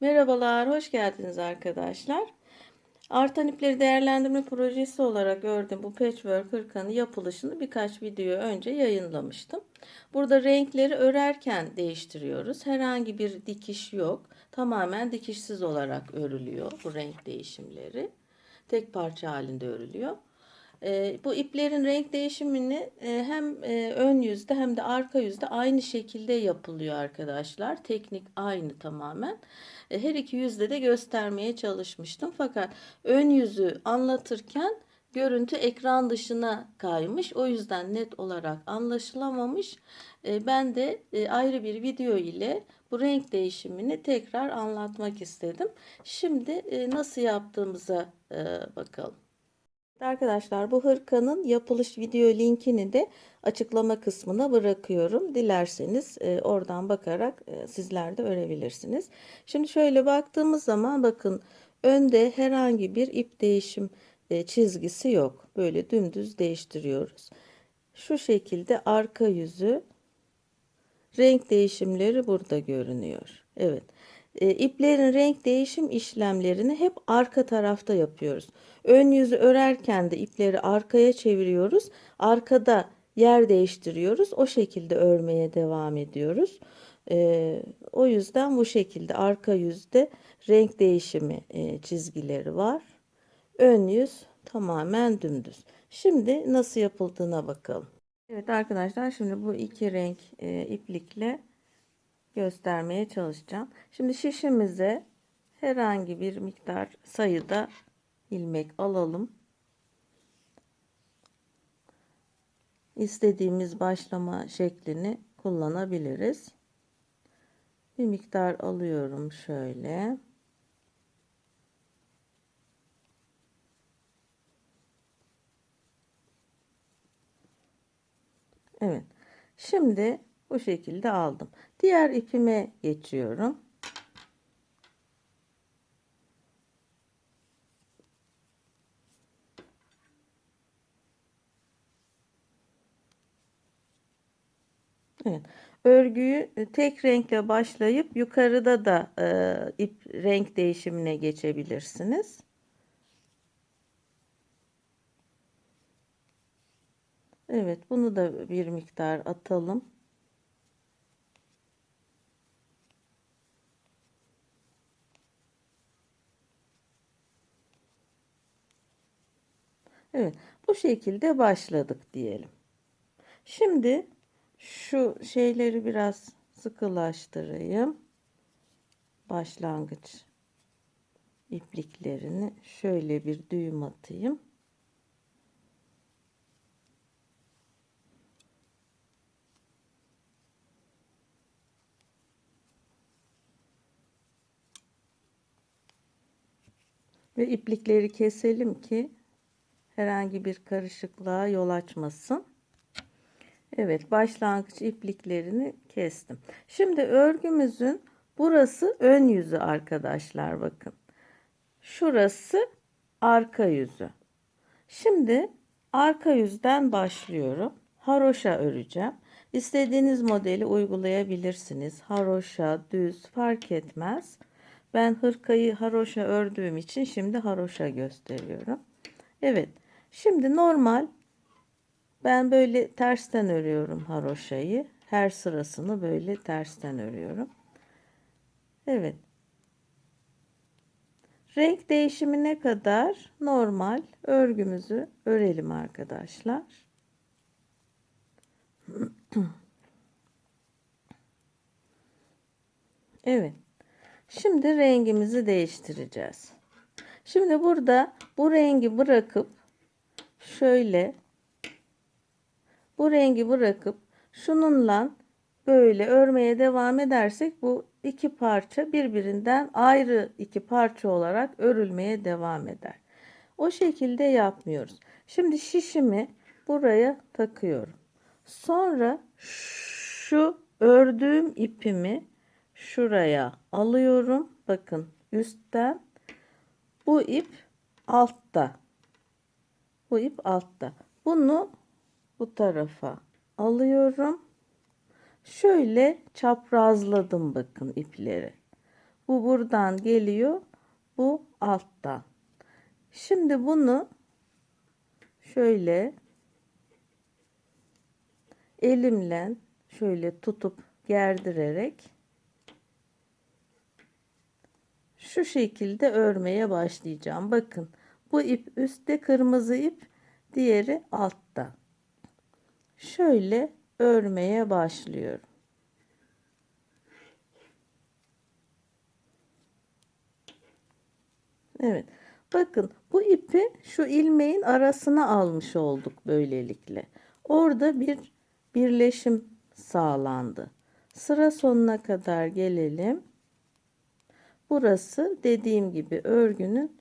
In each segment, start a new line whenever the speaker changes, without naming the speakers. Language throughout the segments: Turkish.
Merhabalar, hoş geldiniz arkadaşlar. Artan ipleri değerlendirme projesi olarak ördüğüm bu patchwork hırkanın yapılışını birkaç video önce yayınlamıştım. Burada renkleri örerken değiştiriyoruz. Herhangi bir dikiş yok. Tamamen dikişsiz olarak örülüyor bu renk değişimleri. Tek parça halinde örülüyor. Bu iplerin renk değişimini hem ön yüzde hem de arka yüzde aynı şekilde yapılıyor arkadaşlar. Teknik aynı tamamen. Her iki yüzde de göstermeye çalışmıştım. Fakat ön yüzü anlatırken görüntü ekran dışına kaymış. O yüzden net olarak anlaşılamamış. Ben de ayrı bir video ile bu renk değişimini tekrar anlatmak istedim. Şimdi nasıl yaptığımıza bakalım. Arkadaşlar bu hırkanın yapılış video linkini de açıklama kısmına bırakıyorum. Dilerseniz oradan bakarak sizler de örebilirsiniz. Şimdi şöyle baktığımız zaman bakın önde herhangi bir ip değişim çizgisi yok. Böyle dümdüz değiştiriyoruz. Şu şekilde arka yüzü renk değişimleri burada görünüyor. Evet. İplerin renk değişim işlemlerini hep arka tarafta yapıyoruz. Ön yüzü örerken de ipleri arkaya çeviriyoruz. Arkada yer değiştiriyoruz. O şekilde örmeye devam ediyoruz. O yüzden bu şekilde arka yüzde renk değişimi çizgileri var. Ön yüz tamamen dümdüz. Şimdi nasıl yapıldığına bakalım. Evet arkadaşlar, şimdi bu iki renk iplikle göstermeye çalışacağım. Şimdi şişimize herhangi bir miktar sayıda ilmek alalım. İstediğimiz başlama şeklini kullanabiliriz. Bir miktar alıyorum şöyle. Evet. Şimdi bu şekilde aldım. Diğer ipime geçiyorum. Evet. Örgüyü tek renkle başlayıp yukarıda da ip renk değişimine geçebilirsiniz. Evet, bunu da bir miktar atalım. Evet, bu şekilde başladık diyelim. Şimdi şu şeyleri biraz sıkılaştırayım. Başlangıç ipliklerini şöyle bir düğüm atayım. Ve iplikleri keselim ki herhangi bir karışıklığa yol açmasın. Evet, başlangıç ipliklerini kestim. Şimdi örgümüzün burası ön yüzü arkadaşlar, bakın. Şurası arka yüzü. Şimdi arka yüzden başlıyorum. Haroşa öreceğim. İstediğiniz modeli uygulayabilirsiniz. Haroşa, düz fark etmez. Ben hırkayı haroşa ördüğüm için şimdi haroşa gösteriyorum. Evet. Şimdi normal ben böyle tersten örüyorum haroşayı. Her sırasını böyle tersten örüyorum. Evet. Renk değişimine kadar normal örgümüzü örelim arkadaşlar. Evet. Şimdi rengimizi değiştireceğiz. Şimdi burada bu rengi bırakıp şöyle bu rengi bırakıp şununla böyle örmeye devam edersek bu iki parça birbirinden ayrı iki parça olarak örülmeye devam eder. O şekilde yapmıyoruz. Şimdi şişimi buraya takıyorum. Sonra şu ördüğüm ipimi şuraya alıyorum. Bakın üstten, bu ip altta. Bu ip altta. Bunu bu tarafa alıyorum. Şöyle çaprazladım bakın ipleri. Bu buradan geliyor. Bu alttan. Şimdi bunu şöyle elimle şöyle tutup gerdirerek şu şekilde örmeye başlayacağım. Bakın bu ip üstte, kırmızı ip, diğeri altta. Şöyle örmeye başlıyorum. Evet. Bakın bu ipi şu ilmeğin arasına almış olduk böylelikle. Orada bir birleşim sağlandı. Sıra sonuna kadar gelelim. Burası dediğim gibi örgünün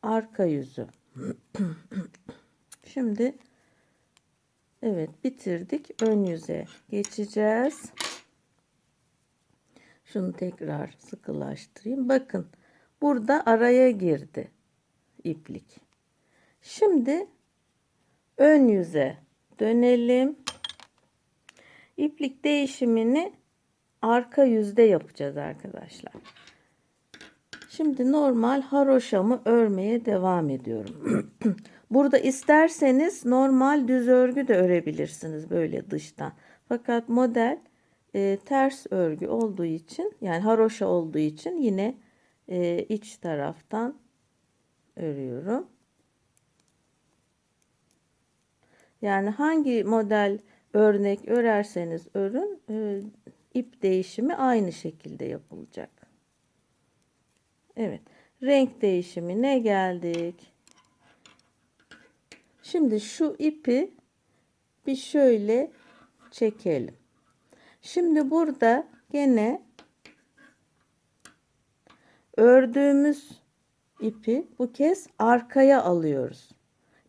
arka yüzü. Şimdi evet bitirdik. Ön yüze geçeceğiz. Şunu tekrar sıkılaştırayım. Bakın burada araya girdi iplik. Şimdi ön yüze dönelim. İplik değişimini arka yüzde yapacağız arkadaşlar. Şimdi normal haroşamı örmeye devam ediyorum. Burada isterseniz normal düz örgü de örebilirsiniz böyle dıştan. Fakat model ters örgü olduğu için, yani haroşa olduğu için yine iç taraftan örüyorum. Yani hangi model örnek örerseniz örün, ip değişimi aynı şekilde yapılacak. Evet, renk değişimine geldik. Şimdi şu ipi bir şöyle çekelim. Şimdi burada gene ördüğümüz ipi bu kez arkaya alıyoruz.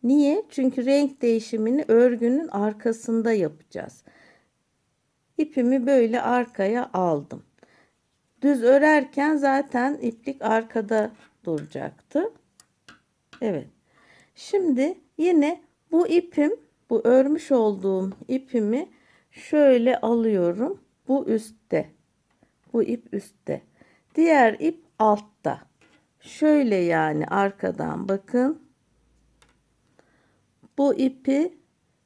Niye? Çünkü renk değişimini örgünün arkasında yapacağız. İpimi böyle arkaya aldım. Düz örerken zaten iplik arkada duracaktı. Evet. Şimdi yine bu ipim, bu örmüş olduğum ipimi şöyle alıyorum. Bu üstte. Bu ip üstte. Diğer ip altta. Şöyle yani arkadan bakın. Bu ipi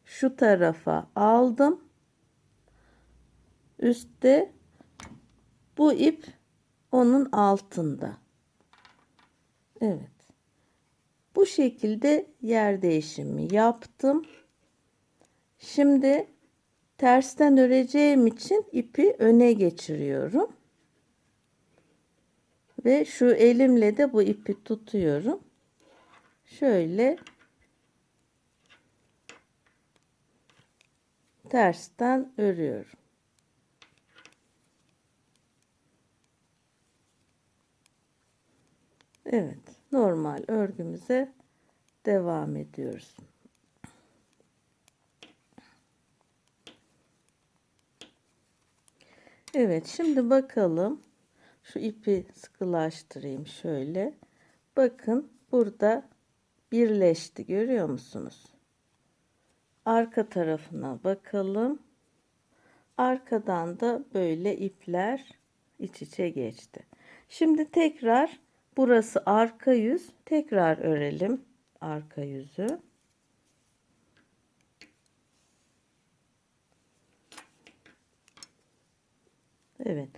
şu tarafa aldım. Üstte, bu ip onun altında. Evet. Bu şekilde yer değişimi yaptım. Şimdi tersten öreceğim için ipi öne geçiriyorum. Ve şu elimle de bu ipi tutuyorum. Şöyle tersten örüyorum. Evet, normal örgümüze devam ediyoruz. Evet, şimdi bakalım. Şu ipi sıkılaştırayım şöyle. Bakın burada birleşti, görüyor musunuz? Arka tarafına bakalım. Arkadan da böyle ipler iç içe geçti. Şimdi tekrar burası arka yüz. Tekrar örelim arka yüzü. Evet.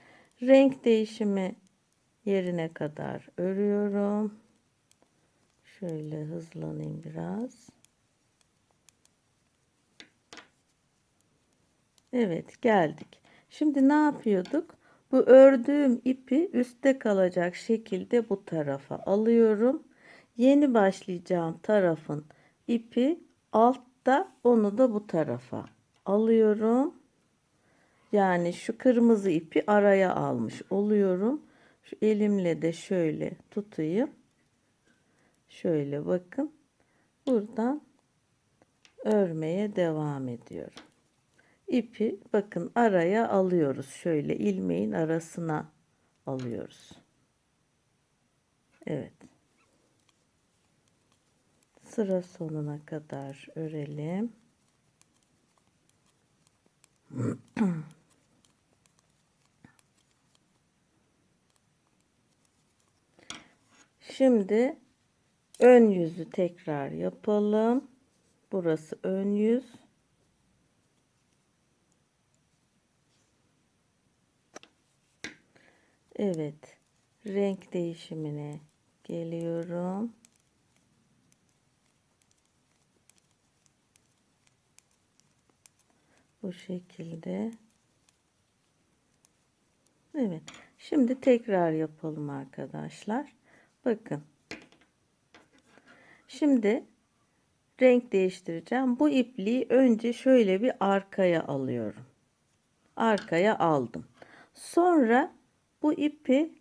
Renk değişimi yerine kadar örüyorum. Şöyle hızlanayım biraz. Evet, geldik. Şimdi ne yapıyorduk? Bu ördüğüm ipi üstte kalacak şekilde bu tarafa alıyorum. Yeni başlayacağım tarafın ipi altta, onu da bu tarafa alıyorum. Yani şu kırmızı ipi araya almış oluyorum. Şu elimle de şöyle tutayım. Şöyle bakın. Buradan örmeye devam ediyorum. İpi bakın araya alıyoruz. Şöyle ilmeğin arasına alıyoruz. Evet. Sıra sonuna kadar örelim. Şimdi ön yüzü tekrar yapalım. Burası ön yüz. Evet. Renk değişimine geliyorum. Bu şekilde. Evet. Şimdi tekrar yapalım arkadaşlar. Bakın. Şimdi renk değiştireceğim. Bu ipliği önce şöyle bir arkaya alıyorum. Arkaya aldım. Sonra bu ipi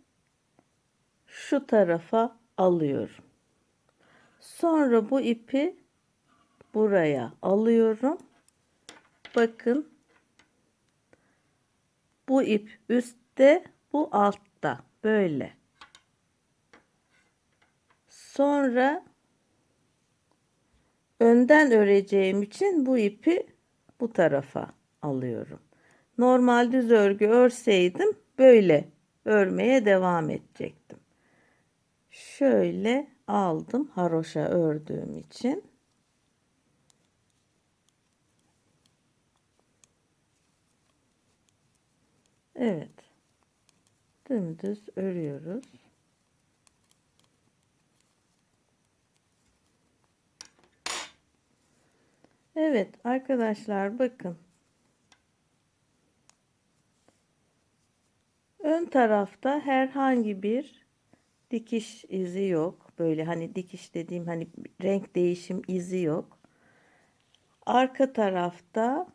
şu tarafa alıyorum. Sonra bu ipi buraya alıyorum. Bakın, bu ip üstte, bu altta. Böyle. Sonra önden öreceğim için bu ipi bu tarafa alıyorum. Normal düz örgü örseydim böyle örmeye devam edecektim. Şöyle aldım, haroşa ördüğüm için. Evet. Dümdüz örüyoruz. Evet arkadaşlar, bakın. Ön tarafta herhangi bir dikiş izi yok. Böyle hani dikiş dediğim, hani renk değişim izi yok. Arka tarafta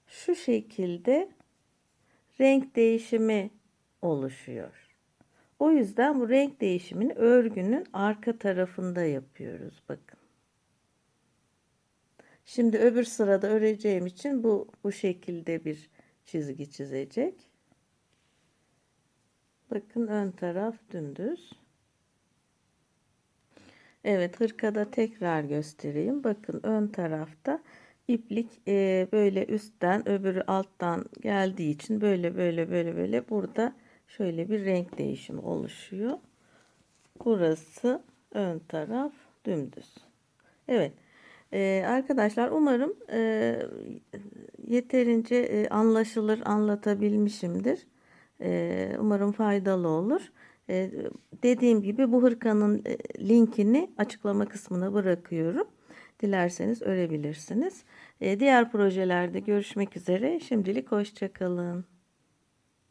şu şekilde renk değişimi oluşuyor. O yüzden bu renk değişimini örgünün arka tarafında yapıyoruz. Bakın. Şimdi öbür sırada öreceğim için bu şekilde bir çizgi çizecek. Bakın, ön taraf dümdüz. Evet, hırkada tekrar göstereyim. Bakın, ön tarafta iplik böyle üstten, öbürü alttan geldiği için böyle burada şöyle bir renk değişimi oluşuyor. Burası ön taraf dümdüz. Evet. Arkadaşlar, umarım yeterince anlaşılır anlatabilmişimdir. Umarım faydalı olur. Dediğim gibi bu hırkanın linkini açıklama kısmına bırakıyorum. Dilerseniz örebilirsiniz. Diğer projelerde görüşmek üzere. Şimdilik hoşça kalın.